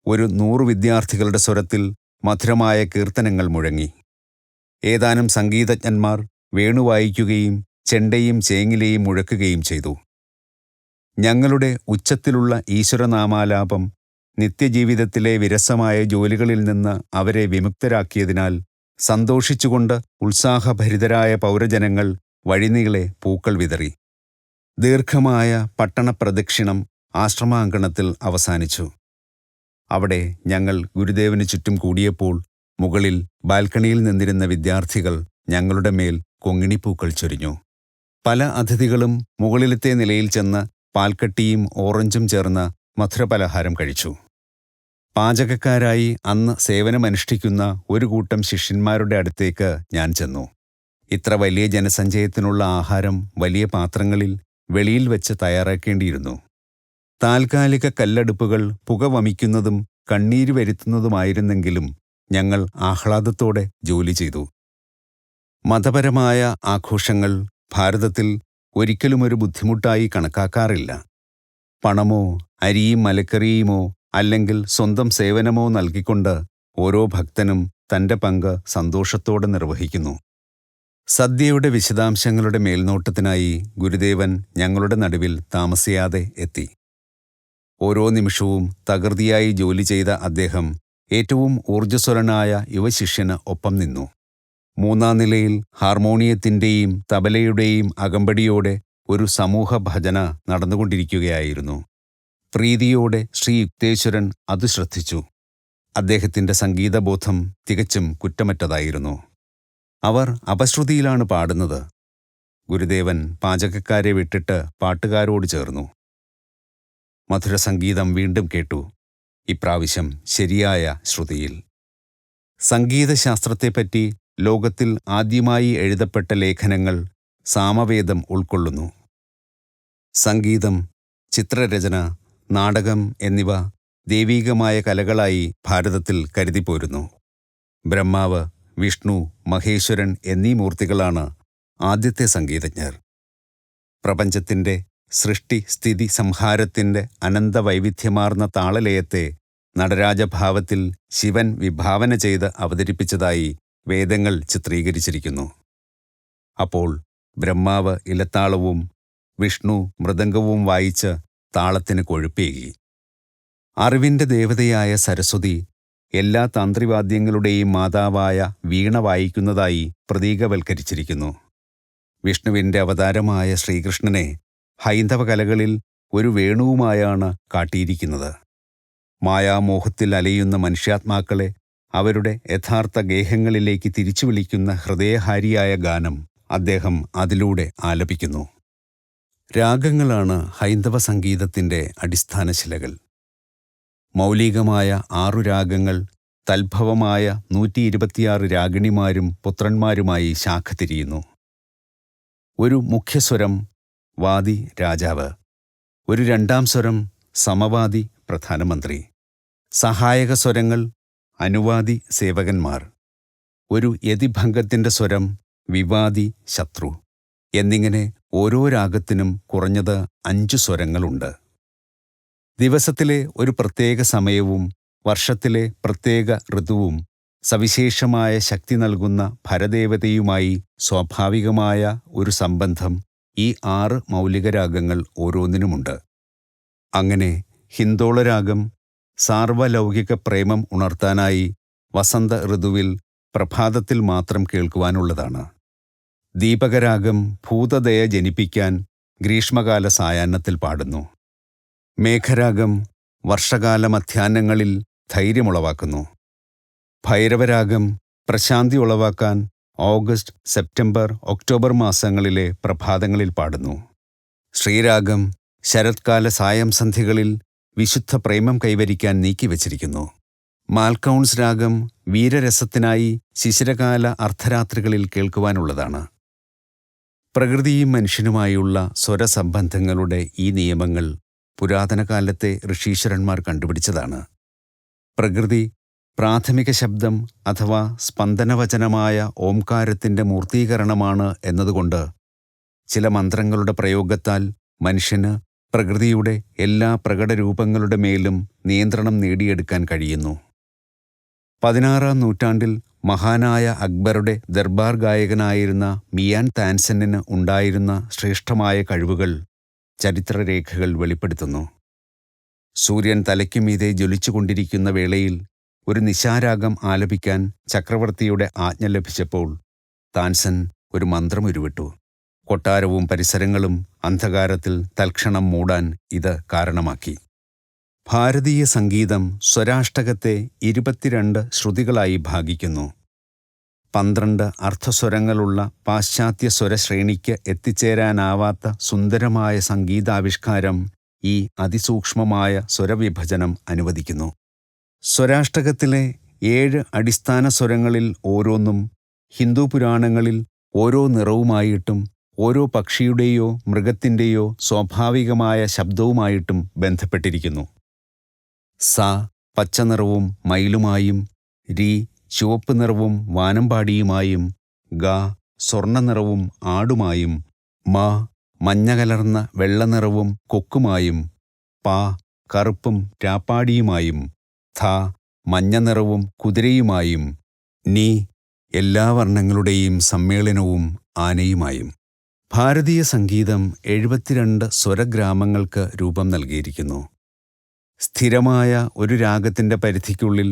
ഒരു 100 വിദ്യാർത്ഥികളുടെ സ്വരത്തിൽ മധുരമായ കീർത്തനങ്ങൾ മുഴങ്ങി. ഏതാനും സംഗീതജ്ഞന്മാർ വേണുവായിക്കുകയും ചെണ്ടയും ചേങ്ങിലയും മുഴക്കുകയും ചെയ്തു. ഞങ്ങളുടെ ഉച്ചത്തിലുള്ള ഈശ്വരനാമാലാപം നിത്യജീവിതത്തിലെ വിരസമായ ജോലികളിൽ നിന്ന് അവരെ വിമുക്തരാക്കിയതിനാൽ സന്തോഷിച്ചുകൊണ്ട് ഉത്സാഹഭരിതരായ പൗരജനങ്ങൾ വഴിനീളെ പൂക്കൾ വിതറി. ദീർഘമായ പട്ടണപ്രദക്ഷിണം ആശ്രമാങ്കണത്തിൽ അവസാനിച്ചു. അവിടെ ഞങ്ങൾ ഗുരുദേവന് ചുറ്റും കൂടിയപ്പോൾ മുകളിൽ ബാൽക്കണിയിൽ നിന്നിരുന്ന വിദ്യാർത്ഥികൾ ഞങ്ങളുടെ മേൽ കൊങ്ങിണിപ്പൂക്കൾ ചൊരിഞ്ഞു. പല അതിഥികളും മുകളിലത്തെ നിലയിൽ ചെന്ന് പാൽക്കട്ടിയും ഓറഞ്ചും ചേർന്ന മധുരപലഹാരം കഴിച്ചു. പാചകക്കാരായി അന്ന് സേവനമനുഷ്ഠിക്കുന്ന ഒരു കൂട്ടം ശിഷ്യന്മാരുടെ അടുത്തേക്ക് ഞാൻ ചെന്നു. ഇത്ര വലിയ ജനസഞ്ചയത്തിനുള്ള ആഹാരം വലിയ പാത്രങ്ങളിൽ വെളിയിൽ വെച്ച് തയ്യാറാക്കേണ്ടിയിരുന്നു. താൽക്കാലിക കല്ലടുപ്പുകൾ പുക വമിക്കുന്നതും കണ്ണീര് വരുത്തുന്നതുമായിരുന്നെങ്കിലും ഞങ്ങൾ ആഹ്ലാദത്തോടെ ജോലി ചെയ്തു. മതപരമായ ആഘോഷങ്ങൾ ഭാരതത്തിൽ ഒരിക്കലുമൊരു ബുദ്ധിമുട്ടായി കണക്കാക്കാറില്ല. പണമോ അരിയും മലക്കറിയുമോ അല്ലെങ്കിൽ സ്വന്തം സേവനമോ നൽകിക്കൊണ്ട് ഓരോ ഭക്തനും തൻ്റെ പങ്ക് സന്തോഷത്തോടെ നിർവഹിക്കുന്നു. സദ്യയുടെ വിശദാംശങ്ങളുടെ മേൽനോട്ടത്തിനായി ഗുരുദേവൻ ഞങ്ങളുടെ നടുവിൽ താമസിയാതെ എത്തി. ഓരോ നിമിഷവും തകൃതിയായി ജോലി ചെയ്ത അദ്ദേഹം ഏറ്റവും ഊർജ്ജസ്വലനായ യുവശിഷ്യന് ഒപ്പം നിന്നു. 3-ാം നിലയിൽ ഹാർമോണിയത്തിൻ്റെയും തബലയുടെയും അകമ്പടിയോടെ ഒരു സമൂഹ ഭജന നടന്നുകൊണ്ടിരിക്കുകയായിരുന്നു. പ്രീതിയോടെ ശ്രീ യുക്തേശ്വരൻ അത് ശ്രദ്ധിച്ചു. അദ്ദേഹത്തിൻ്റെ സംഗീതബോധം തികച്ചും കുറ്റമറ്റതായിരുന്നു. അവർ അപശ്രുതിയിലാണ് പാടുന്നത്. ഗുരുദേവൻ പാചകക്കാരെ വിട്ടിട്ട് പാട്ടുകാരോട് ചേർന്നു. മധുരസംഗീതം വീണ്ടും കേട്ടു, ഇപ്രാവശ്യം ശരിയായ ശ്രുതിയിൽ. സംഗീതശാസ്ത്രത്തെപ്പറ്റി ലോകത്തിൽ ആദ്യമായി എഴുതപ്പെട്ട ലേഖനങ്ങൾ സാമവേദം ഉൾക്കൊള്ളുന്നു. സംഗീതം, ചിത്രരചന, നാടകം എന്നിവ ദൈവീകമായ കലകളായി ഭാരതത്തിൽ കരുതിപ്പോരുന്നു. ബ്രഹ്മാവ്, വിഷ്ണു, മഹേശ്വരൻ എന്നീ മൂർത്തികളാണ് ആദ്യത്തെ സംഗീതജ്ഞർ. പ്രപഞ്ചത്തിൻ്റെ സൃഷ്ടി സ്ഥിതി സംഹാരത്തിൻ്റെ അനന്തവൈവിധ്യമാർന്ന താളലയത്തെ നടരാജഭാവത്തിൽ ശിവൻ വിഭാവന ചെയ്ത് അവതരിപ്പിച്ചതായി വേദങ്ങൾ ചിത്രീകരിച്ചിരിക്കുന്നു. അപ്പോൾ ബ്രഹ്മാവ് ഇലത്താളവും വിഷ്ണു മൃദംഗവും വായിച്ച് താളത്തിന് കൊഴുപ്പേകി. അറിവിൻ്റെ ദേവതയായ സരസ്വതി എല്ലാ തന്ത്രിവാദ്യങ്ങളുടെയും മാതാവായ വീണ വായിക്കുന്നതായി പ്രതീകവൽക്കരിച്ചിരിക്കുന്നു. വിഷ്ണുവിൻ്റെ അവതാരമായ ശ്രീകൃഷ്ണനെ ഹൈന്ദവ കലകളിൽ ഒരു വേണുവുമായാണ് കാട്ടിയിരിക്കുന്നത്. മായാമോഹത്തിൽ അലയുന്ന മനുഷ്യാത്മാക്കളെ അവരുടെ യഥാർത്ഥ ഗേഹങ്ങളിലേക്ക് തിരിച്ചു വിളിക്കുന്ന ഹൃദയഹാരിയായ ഗാനം അദ്ദേഹം അതിലൂടെ ആലപിക്കുന്നു. രാഗങ്ങളാണ് ഹൈന്ദവ സംഗീതത്തിൻ്റെ അടിസ്ഥാന ശിലകൾ. മൗലികമായ 6 രാഗങ്ങൾ തദ്ഭവമായ 126 രാഗിണിമാരും പുത്രന്മാരുമായി ശാഖ തിരിയുന്നു. ഒരു മുഖ്യസ്വരം വാദി രാജാവ്, ഒരു രണ്ടാം സ്വരം സമവാദി പ്രധാനമന്ത്രി, സഹായക സ്വരങ്ങൾ അനുവാദി സേവകന്മാർ, ഒരു യതിഭംഗത്തിൻ്റെ സ്വരം വിവാദി ശത്രു എന്നിങ്ങനെ ഓരോ രാഗത്തിനും കുറഞ്ഞത് 5 സ്വരങ്ങളുണ്ട്. ദിവസത്തിലെ ഒരു പ്രത്യേക സമയവും വർഷത്തിലെ പ്രത്യേക ഋതുവും സവിശേഷമായ ശക്തി നൽകുന്ന ഭരദേവതയുമായി സ്വാഭാവികമായ ഒരു സംബന്ധം ഈ 6 മൗലികരാഗങ്ങൾ ഓരോന്നിനുമുണ്ട്. അങ്ങനെ ഹിന്ദോളരാഗം സാർവലൗകിക പ്രേമം ഉണർത്താനായി വസന്ത ഋതുവിൽ പ്രഭാതത്തിൽ മാത്രം കേൾക്കുവാനുള്ളതാണ്. ദീപകരാഗം ഭൂതദയ ജനിപ്പിക്കാൻ ഗ്രീഷ്മകാല സായാഹ്നത്തിൽ പാടുന്നു. മേഘരാഗം വർഷകാല മധ്യാഹ്നങ്ങളിൽ ധൈര്യമുളവാക്കുന്നു. ഭൈരവരാഗം പ്രശാന്തി ഉളവാക്കാൻ ഓഗസ്റ്റ്, സെപ്റ്റംബർ, ഒക്ടോബർ മാസങ്ങളിലെ പ്രഭാതങ്ങളിൽ പാടുന്നു. ശ്രീരാഗം ശരത്കാല സായം സന്ധ്യകളിൽ വിശുദ്ധ പ്രേമം കൈവരിക്കാൻ നീക്കിവച്ചിരിക്കുന്നു. മാൽക്കൗൺസ് രാഗം വീരരസത്തിനായി ശിശിരകാല അർദ്ധരാത്രികളിൽ കേൾക്കുവാനുള്ളതാണ്. പ്രകൃതിയും മനുഷ്യനുമായുള്ള സ്വരസംബന്ധങ്ങളുടെ ഈ നിയമങ്ങൾ പുരാതന കാലത്തെ ഋഷീശ്വരന്മാർ കണ്ടുപിടിച്ചതാണ്. പ്രകൃതി പ്രാഥമിക ശബ്ദം അഥവാ സ്പന്ദനവചനമായ ഓംകാരത്തിൻ്റെ മൂർത്തീകരണമാണ് എന്നതുകൊണ്ട് ചില മന്ത്രങ്ങളുടെ പ്രയോഗത്താൽ മനുഷ്യന് പ്രകൃതിയുടെ എല്ലാ പ്രകടരൂപങ്ങളുടെ മേലും നിയന്ത്രണം നേടിയെടുക്കാൻ കഴിയുന്നു. 16-ാം നൂറ്റാണ്ടിൽ മഹാനായ അക്ബറുടെ ദർബാർ ഗായകനായിരുന്ന മിയാൻ താൻസെന്നിന് ഉണ്ടായിരുന്ന ശ്രേഷ്ഠമായ കഴിവുകൾ ചരിത്രരേഖകൾ വെളിപ്പെടുത്തുന്നു. സൂര്യൻ തലയ്ക്കുമീതെ ജ്വലിച്ചുകൊണ്ടിരിക്കുന്ന വേളയിൽ ഒരു നിശാരാഗം ആലപിക്കാൻ ചക്രവർത്തിയുടെ ആജ്ഞ ലഭിച്ചപ്പോൾ താൻസൻ ഒരു മന്ത്രം ഉരുവിട്ടു. കൊട്ടാരവും പരിസരങ്ങളും അന്ധകാരത്തിൽ തൽക്ഷണം മൂടാൻ ഇത് കാരണമാക്കി. ഭാരതീയ സംഗീതം സ്വരാഷ്ടകത്തെ 22 ശ്രുതികളായി ഭാഗിക്കുന്നു. 12 അർത്ഥസ്വരങ്ങളുള്ള പാശ്ചാത്യ സ്വരശ്രേണിക്ക് എത്തിച്ചേരാനാവാത്ത സുന്ദരമായ സംഗീതാവിഷ്കാരം ഈ അതിസൂക്ഷ്മമായ സ്വരവിഭജനം അനുവദിക്കുന്നു. സ്വരാഷ്ടകത്തിലെ 7 അടിസ്ഥാന സ്വരങ്ങളിൽ ഓരോന്നും ഹിന്ദു പുരാണങ്ങളിൽ ഓരോ നിറവുമായിട്ടും ഓരോ പക്ഷിയുടെയോ മൃഗത്തിൻ്റെയോ സ്വാഭാവികമായ ശബ്ദവുമായിട്ടും ബന്ധപ്പെട്ടിരിക്കുന്നു. സ പച്ചനിറവും മയിലുമായും, രി ചുവപ്പ് നിറവും വാനമ്പാടിയുമായും, ഗ സ്വർണ്ണനിറവും ആടുമായും, മ മഞ്ഞകലർന്ന വെള്ളനിറവും കൊക്കുമായും, പ കറുപ്പും രാപ്പാടിയുമായും, ഥ മഞ്ഞനിറവും കുതിരയുമായും, നി എല്ലാ വർണ്ണങ്ങളുടെയും സമ്മേളനവും ആനയുമായും. ഭാരതീയ സംഗീതം 72 സ്വരഗ്രാമങ്ങൾക്ക് രൂപം നൽകിയിരിക്കുന്നു. സ്ഥിരമായ ഒരു രാഗത്തിൻ്റെ പരിധിക്കുള്ളിൽ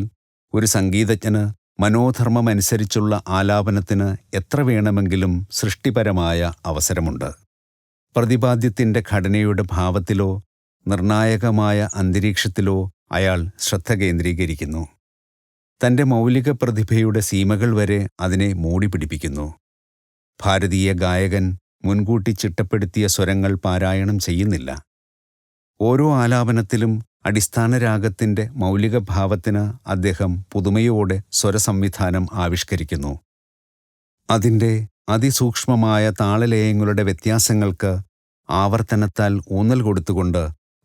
ഒരു സംഗീതജ്ഞന് മനോധർമ്മമനുസരിച്ചുള്ള ആലാപനത്തിന് എത്ര വേണമെങ്കിലും സൃഷ്ടിപരമായ അവസരമുണ്ട്. പ്രതിപാദ്യത്തിൻ്റെ ഘടനയുടെ ഭാവത്തിലോ നിർണായകമായ അന്തരീക്ഷത്തിലോ അയാൾ ശ്രദ്ധ കേന്ദ്രീകരിക്കുന്നു. തൻ്റെ മൗലിക പ്രതിഭയുടെ സീമകൾ വരെ അതിനെ മൂടിപ്പിടിപ്പിക്കുന്നു. ഭാരതീയ ഗായകൻ മുൻകൂട്ടി ചിട്ടപ്പെടുത്തിയ സ്വരങ്ങൾ പാരായണം ചെയ്യുന്നില്ല. ഓരോ ആലാപനത്തിലും അടിസ്ഥാന രാഗത്തിൻ്റെ മൗലിക ഭാവത്തിന് അദ്ദേഹം പുതുമയോടെ സ്വരസംവിധാനം ആവിഷ്കരിക്കുന്നു. അതിൻ്റെ അതിസൂക്ഷ്മമായ താളലയങ്ങളുടെ വ്യത്യാസങ്ങൾക്ക് ആവർത്തനത്താൽ ഊന്നൽ കൊടുത്തുകൊണ്ട്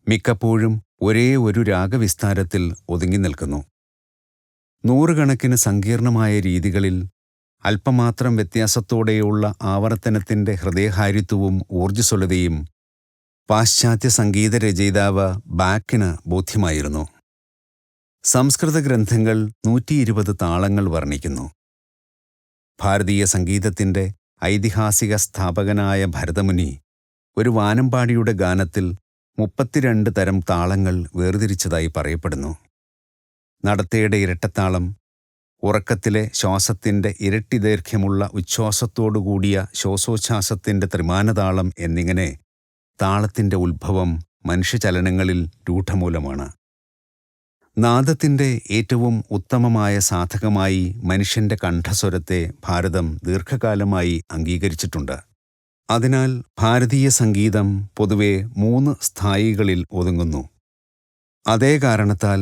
മിക്കപ്പോഴും ഒരേ ഒരു രാഗവിസ്താരത്തിൽ ഒതുങ്ങി നിൽക്കുന്നു. നൂറുകണക്കിന് സങ്കീർണമായ രീതികളിൽ അല്പമാത്രം വ്യത്യാസത്തോടെയുള്ള ആവർത്തനത്തിൻ്റെ ഹൃദയഹാരിത്വവും ഊർജ്ജസ്വലതയും പാശ്ചാത്യ സംഗീത രചയിതാവ് ബാക്കിന് ബോധ്യമായിരുന്നു. സംസ്കൃത ഗ്രന്ഥങ്ങൾ 120 താളങ്ങൾ വർണ്ണിക്കുന്നു. ഭാരതീയ സംഗീതത്തിൻ്റെ ഐതിഹാസിക സ്ഥാപകനായ ഭരതമുനി ഒരു വാനമ്പാടിയുടെ ഗാനത്തിൽ 32 തരം താളങ്ങൾ വേർതിരിച്ചതായി പറയപ്പെടുന്നു. നടത്തയുടെ ഇരട്ടത്താളം, ഉറക്കത്തിലെ ശ്വാസത്തിൻ്റെ ഇരട്ടി ദൈർഘ്യമുള്ള ഉച്ഛ്വാസത്തോടുകൂടിയ ശ്വാസോച്ഛ്വാസത്തിൻ്റെ ത്രിമാനതാളം എന്നിങ്ങനെ താളത്തിൻ്റെ ഉത്ഭവം മനുഷ്യചലനങ്ങളിൽ രൂഢമൂലമാണ്. നാദത്തിൻ്റെ ഏറ്റവും ഉത്തമമായ സാധകമായി മനുഷ്യൻ്റെ കണ്ഠസ്വരത്തെ ഭാരതം ദീർഘകാലമായി അംഗീകരിച്ചിട്ടുണ്ട്. അതിനാൽ ഭാരതീയ സംഗീതം പൊതുവെ 3 സ്ഥായികളിൽ ഒതുങ്ങുന്നു. അതേ കാരണത്താൽ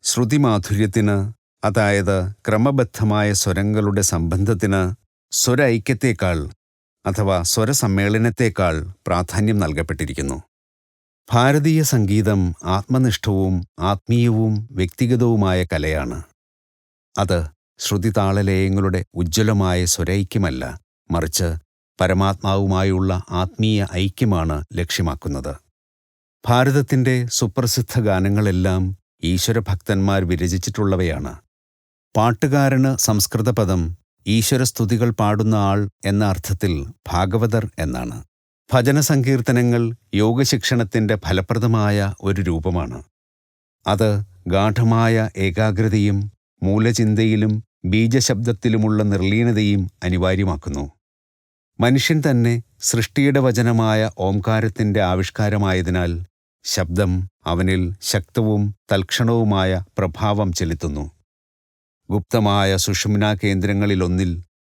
ശ്രുതിമാധുര്യത്തിന്, അതായത് ക്രമബദ്ധമായ സ്വരങ്ങളുടെ സംബന്ധത്തിന് സ്വരൈക്യത്തേക്കാൾ അഥവാ സ്വരസമ്മേളനത്തേക്കാൾ പ്രാധാന്യം നൽകപ്പെട്ടിരിക്കുന്നു. ഭാരതീയ സംഗീതം ആത്മനിഷ്ഠവും ആത്മീയവും വ്യക്തിഗതവുമായ കലയാണ്. അത് ശ്രുതിതാളലയങ്ങളുടെ ഉജ്ജ്വലമായ സ്വരൈക്യമല്ല, മറിച്ച് പരമാത്മാവുമായുള്ള ആത്മീയ ഐക്യമാണ് ലക്ഷ്യമാക്കുന്നത്. ഭാരതത്തിൻ്റെ സുപ്രസിദ്ധ ഗാനങ്ങളെല്ലാം ഈശ്വരഭക്തന്മാർ വിരചിച്ചിട്ടുള്ളവയാണ്. പാട്ടുകാരന് സംസ്കൃതപദം ഈശ്വരസ്തുതികൾ പാടുന്ന ആൾ എന്ന അർത്ഥത്തിൽ ഭാഗവതർ എന്നാണ്. ഭജനസങ്കീർത്തനങ്ങൾ യോഗശിക്ഷണത്തിൻ്റെ ഫലപ്രദമായ ഒരു രൂപമാണ്. അത് ഗാഢമായ ഏകാഗ്രതയും മൂലചിന്തയിലും ബീജശബ്ദത്തിലുമുള്ള നിർലീനതയും അനിവാര്യമാക്കുന്നു. മനുഷ്യൻ തന്നെ സൃഷ്ടിയുടെ വചനമായ ഓംകാരത്തിൻ്റെ ആവിഷ്കാരമായതിനാൽ ശബ്ദം അവനിൽ ശക്തവും തൽക്ഷണവുമായ പ്രഭാവം ചെലുത്തുന്നു. ഗുപ്തമായ സുഷുമ്നാ കേന്ദ്രങ്ങളിലൊന്നിൽ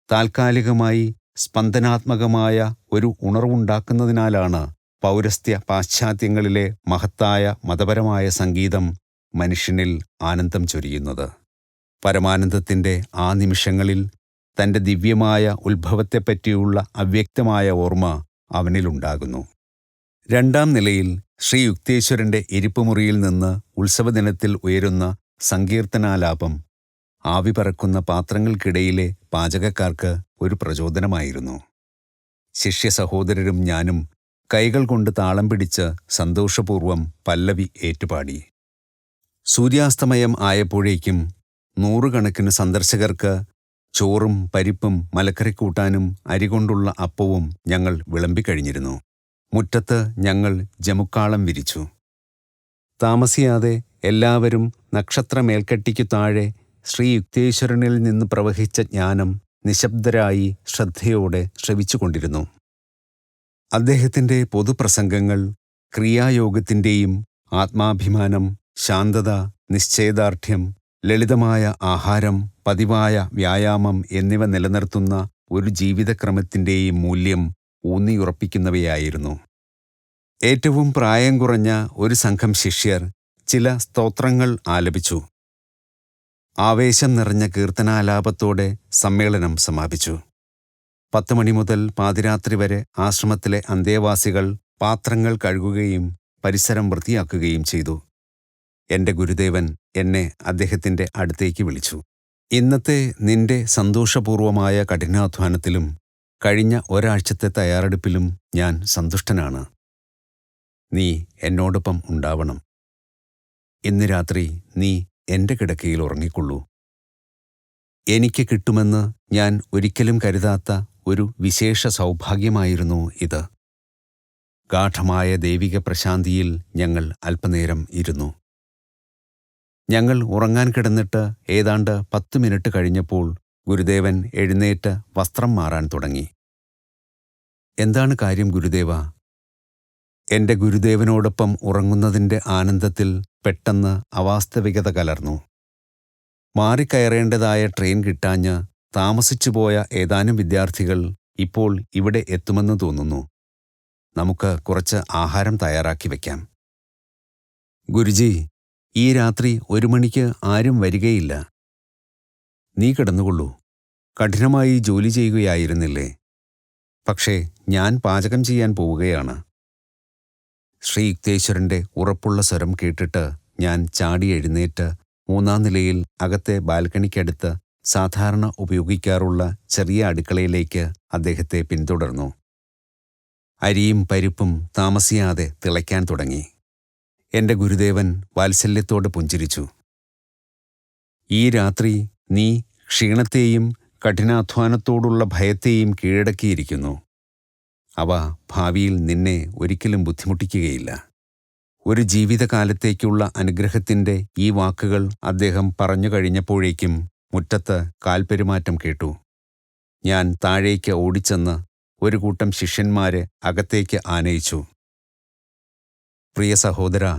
താൽക്കാലികമായി സ്പന്ദനാത്മകമായ ഒരു ഉണർവുണ്ടാക്കുന്നതിനാലാണ് പൗരസ്ത്യ പാശ്ചാത്യങ്ങളിലെ മഹത്തായ മതപരമായ സംഗീതം മനുഷ്യനിൽ ആനന്ദം ചൊരിയുന്നത്. പരമാനന്ദത്തിൻ്റെ ആ നിമിഷങ്ങളിൽ തൻ്റെ ദിവ്യമായ ഉത്ഭവത്തെപ്പറ്റിയുള്ള അവ്യക്തമായ ഓർമ്മ അവനിലുണ്ടാകുന്നു. രണ്ടാം നിലയിൽ ശ്രീ യുക്തേശ്വരൻ്റെ ഇരിപ്പുമുറിയിൽ നിന്ന് ഉത്സവദിനത്തിൽ ഉയരുന്ന സങ്കീർത്തനാലാപം ആവി പറക്കുന്ന പാത്രങ്ങൾക്കിടയിലെ പാചകക്കാർക്ക് ഒരു പ്രചോദനമായിരുന്നു. ശിഷ്യ സഹോദരരും ഞാനും കൈകൾ കൊണ്ട് താളം പിടിച്ച് സന്തോഷപൂർവം പല്ലവി ഏറ്റുപാടി. സൂര്യാസ്തമയം ആയപ്പോഴേക്കും നൂറുകണക്കിന് സന്ദർശകർക്ക് ചോറും പരിപ്പും മലക്കറിക്കൂട്ടാനും അരികൊണ്ടുള്ള അപ്പവും ഞങ്ങൾ വിളമ്പിക്കഴിഞ്ഞിരുന്നു. മുറ്റത്ത് ഞങ്ങൾ ജമുക്കാളം വിരിച്ചു. താമസിയാതെ എല്ലാവരും നക്ഷത്രമേൽക്കട്ടിക്കു താഴെ ശ്രീ യുക്തേശ്വരനിൽ നിന്ന് പ്രവഹിച്ച ജ്ഞാനം നിശബ്ദരായി ശ്രദ്ധയോടെ ശ്രവിച്ചുകൊണ്ടിരുന്നു. അദ്ദേഹത്തിൻ്റെ പൊതുപ്രസംഗങ്ങൾ ക്രിയായോഗത്തിൻ്റെയും ആത്മാഭിമാനം, ശാന്തത, നിശ്ചയദാർഢ്യം, ലളിതമായ ആഹാരം, പതിവായ വ്യായാമം എന്നിവ നിലനിർത്തുന്ന ഒരു ജീവിതക്രമത്തിൻ്റെയും മൂല്യം ഊന്നിയുറപ്പിക്കുന്നവയായിരുന്നു. ഏറ്റവും പ്രായം കുറഞ്ഞ ഒരു സംഘം ശിഷ്യർ ചില സ്തോത്രങ്ങൾ ആലപിച്ചു. ആവേശം നിറഞ്ഞ കീർത്തനാലാപത്തോടെ സമ്മേളനം സമാപിച്ചു. 10 മണി മുതൽ പാതിരാത്രി വരെ ആശ്രമത്തിലെ അന്തേവാസികൾ പാത്രങ്ങൾ കഴുകുകയും പരിസരം വൃത്തിയാക്കുകയും ചെയ്തു. എൻ്റെ ഗുരുദേവൻ എന്നെ അദ്ദേഹത്തിൻ്റെ അടുത്തേക്ക് വിളിച്ചു. ഇന്നത്തെ നിന്റെ സന്തോഷപൂർവമായ കഠിനാധ്വാനത്തിലും കഴിഞ്ഞ ഒരാഴ്ചത്തെ തയ്യാറെടുപ്പിലും ഞാൻ സന്തുഷ്ടനാണ്. നീ എന്നോടൊപ്പം ഉണ്ടാവണം. ഇന്ന് രാത്രി നീ എൻ്റെ കിടക്കയിൽ ഉറങ്ങിക്കൊള്ളൂ. എനിക്ക് കിട്ടുമെന്ന് ഞാൻ ഒരിക്കലും കരുതാത്ത ഒരു വിശേഷ സൗഭാഗ്യമായിരുന്നു ഇത്. ഗാഠമായ ദൈവിക പ്രശാന്തിയിൽ ഞങ്ങൾ അല്പനേരം ഇരുന്നു. ഞങ്ങൾ ഉറങ്ങാൻ കിടന്നിട്ട് ഏതാണ്ട് 10 മിനിറ്റ് കഴിഞ്ഞപ്പോൾ ഗുരുദേവൻ എഴുന്നേറ്റ് വസ്ത്രം മാറാൻ തുടങ്ങി. എന്താണ് കാര്യം ഗുരുദേവ? എൻ്റെ ഗുരുദേവനോടൊപ്പം ഉറങ്ങുന്നതിൻ്റെ ആനന്ദത്തിൽ പെട്ടെന്ന് അവാസ്തവികത കലർന്നു. മാറിക്കയറേണ്ടതായ ട്രെയിൻ കിട്ടാഞ്ഞ് താമസിച്ചുപോയ ഏതാനും വിദ്യാർത്ഥികൾ ഇപ്പോൾ ഇവിടെ എത്തുമെന്ന് തോന്നുന്നു. നമുക്ക് കുറച്ച് ആഹാരം തയ്യാറാക്കി വയ്ക്കാം. ഗുരുജി, ഈ രാത്രി 1 മണിക്ക് ആരും വരികയില്ല. നീ കിടന്നുകൊള്ളൂ. കഠിനമായി ജോലി ചെയ്യുകയായിരുന്നില്ലേ? പക്ഷേ ഞാൻ പാചകം ചെയ്യാൻ പോവുകയാണ്. ശ്രീ യുക്തേശ്വരൻ്റെ ഉറപ്പുള്ള സ്വരം കേട്ടിട്ട് ഞാൻ ചാടി എഴുന്നേറ്റ് 3-ാം നിലയിൽ അകത്തെ ബാൽക്കണിക്കടുത്ത് സാധാരണ ഉപയോഗിക്കാറുള്ള ചെറിയ അടുക്കളയിലേക്ക് അദ്ദേഹത്തെ പിന്തുടർന്നു. അരിയും പരിപ്പും താമസിയാതെ തിളയ്ക്കാൻ തുടങ്ങി. എൻ്റെ ഗുരുദേവൻ വാത്സല്യത്തോടെ പുഞ്ചിരിച്ചു. ഈ രാത്രി നീ ക്ഷീണത്തെയും കഠിനാധ്വാനത്തോടുള്ള ഭയത്തെയും കീഴടക്കിയിരിക്കുന്നു. അവ ഭാവിയിൽ നിന്നെ ഒരിക്കലും ബുദ്ധിമുട്ടിക്കുകയില്ല. ഒരു ജീവിതകാലത്തേക്കുള്ള അനുഗ്രഹത്തിൻ്റെ ഈ വാക്കുകൾ അദ്ദേഹം പറഞ്ഞു കഴിഞ്ഞപ്പോഴേക്കും മുറ്റത്ത് കാൽപ്പെരുമാറ്റം കേട്ടു. ഞാൻ താഴേക്ക് ഓടിച്ചെന്ന് ഒരു കൂട്ടം ശിഷ്യന്മാരെ അകത്തേക്ക് ആനയിച്ചു. പ്രിയ സഹോദരാ,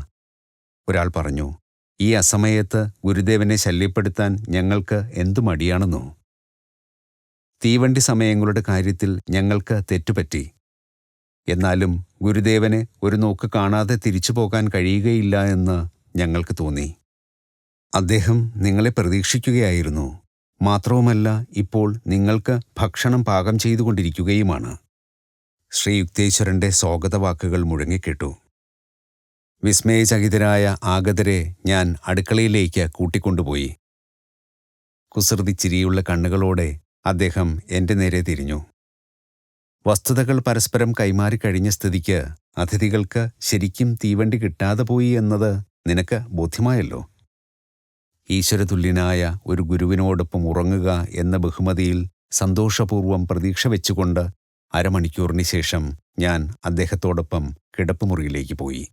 ഒരാൾ പറഞ്ഞു, ഈ അസമയത്ത് ഗുരുദേവനെ ശല്യപ്പെടുത്താൻ ഞങ്ങൾക്ക് എന്തു മടിയാണെന്നോ? തീവണ്ടി സമയങ്ങളുടെ കാര്യത്തിൽ ഞങ്ങൾക്ക് തെറ്റുപറ്റി. എന്നാലും ഗുരുദേവനെ ഒരു നോക്ക് കാണാതെ തിരിച്ചു പോകാൻ കഴിയുകയില്ല എന്ന് ഞങ്ങൾക്ക് തോന്നി. അദ്ദേഹം നിങ്ങളെ പ്രതീക്ഷിക്കുകയായിരുന്നു. മാത്രവുമല്ല, ഇപ്പോൾ നിങ്ങൾക്ക് ഭക്ഷണം പാകം ചെയ്തുകൊണ്ടിരിക്കുകയുമാണ്. ശ്രീ യുക്തേശ്വരന്റെ സ്വാഗതവാക്കുകൾ മുഴങ്ങിക്കേട്ടു. വിസ്മയചകിതരായ ആഗതരെ ഞാൻ അടുക്കളയിലേക്ക് കൂട്ടിക്കൊണ്ടുപോയി. കുസൃതി ചിരിയുള്ള കണ്ണുകളോടെ അദ്ദേഹം എൻ്റെ നേരെ തിരിഞ്ഞു. വസ്തുതകൾ പരസ്പരം കൈമാറിക്കഴിഞ്ഞ സ്ഥിതിക്ക് അതിഥികൾക്ക് ശരിക്കും തീവണ്ടി കിട്ടാതെ പോയി എന്നത് നിനക്ക് ബോധ്യമായല്ലോ. ഈശ്വരതുല്യനായ ഒരു ഗുരുവിനോടൊപ്പം ഉറങ്ങുക എന്ന ബഹുമതിയിൽ സന്തോഷപൂർവ്വം പ്രതീക്ഷ വെച്ചുകൊണ്ട് അരമണിക്കൂറിന് ശേഷം ഞാൻ അദ്ദേഹത്തോടൊപ്പം കിടപ്പുമുറിയിലേക്ക് പോയി.